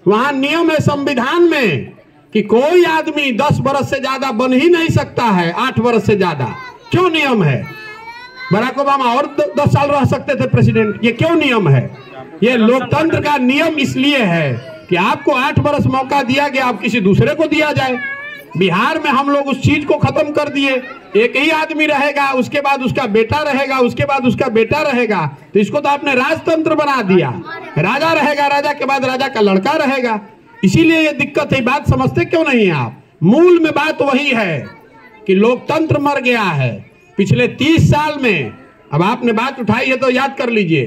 वहां नियम है संविधान में कि कोई आदमी 10 वर्ष से ज्यादा बन ही नहीं सकता है, 8 वर्ष से ज्यादा। क्यों नियम है? बराक ओबामा और 10 साल रह सकते थे प्रेसिडेंट। ये क्यों नियम है? ये लोकतंत्र का नियम इसलिए है कि आपको 8 वर्ष मौका दिया गया, अब किसी दूसरे को दिया जाए। बिहार में हम लोग उस चीज को खत्म कर दिए, एक ही आदमी रहेगा, उसके बाद उसका बेटा रहेगा, उसके बाद उसका बेटा रहेगा। तो इसको तो आपने राजतंत्र बना दिया। राजा रहेगा, राजा के बाद राजा का लड़का रहेगा। इसीलिए ये दिक्कत है। बात समझते क्यों नहीं आप? मूल में बात वही है कि लोकतंत्र मर गया है पिछले 30 साल में। अब आपने बात उठाई है तो याद कर लीजिए,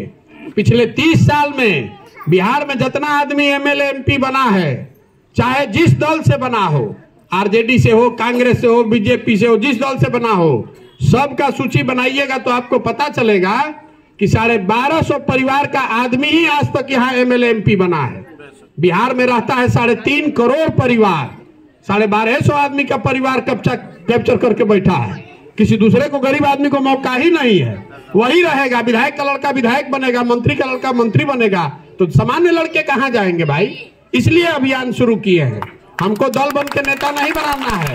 पिछले 30 साल में बिहार में जितना आदमी एमएलए एमपी बना है, चाहे जिस दल से बना हो, आरजेडी से हो, कांग्रेस से हो, बीजेपी से हो, जिस दल से बना हो, सबका सूची बनाइएगा तो आपको पता चलेगा कि 1250 परिवार का आदमी ही आज तक यहाँ एमएलए एमपी बना है। बिहार में रहता है 3.5 करोड़ परिवार, 1250 आदमी का परिवार कैप्चर करके बैठा है। किसी दूसरे को, गरीब आदमी को मौका ही नहीं है। वही रहेगा, विधायक का लड़का विधायक बनेगा, मंत्री का लड़का मंत्री बनेगा, तो सामान्य लड़के कहां जाएंगे भाई? इसलिए अभियान शुरू किए हैं। हमको दल बन के नेता नहीं बनाना है।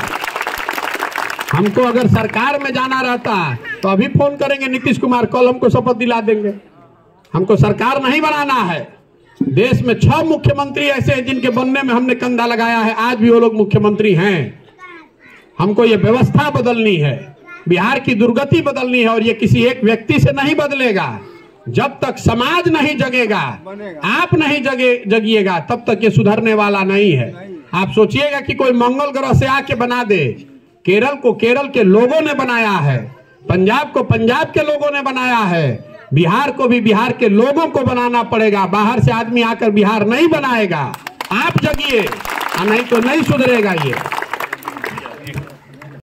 हमको अगर सरकार में जाना रहता तो अभी फोन करेंगे नीतीश कुमार, कल हमको शपथ दिला देंगे। हमको सरकार नहीं बनाना है। देश में 6 मुख्यमंत्री ऐसे हैं जिनके बनने में हमने कंधा लगाया है, आज भी वो लोग मुख्यमंत्री हैं। हमको ये व्यवस्था बदलनी है, बिहार की दुर्गति बदलनी है, और ये किसी एक व्यक्ति से नहीं बदलेगा। जब तक समाज नहीं जगेगा, आप नहीं जगिएगा, तब तक ये सुधरने वाला नहीं है। आप सोचिएगा कि कोई मंगल ग्रह से आके बना दे। केरल को केरल के लोगों ने बनाया है, पंजाब को पंजाब के लोगों ने बनाया है, बिहार को भी बिहार के लोगों को बनाना पड़ेगा। बाहर से आदमी आकर बिहार नहीं बनाएगा। आप जगिए, नहीं तो नहीं सुधरेगा ये।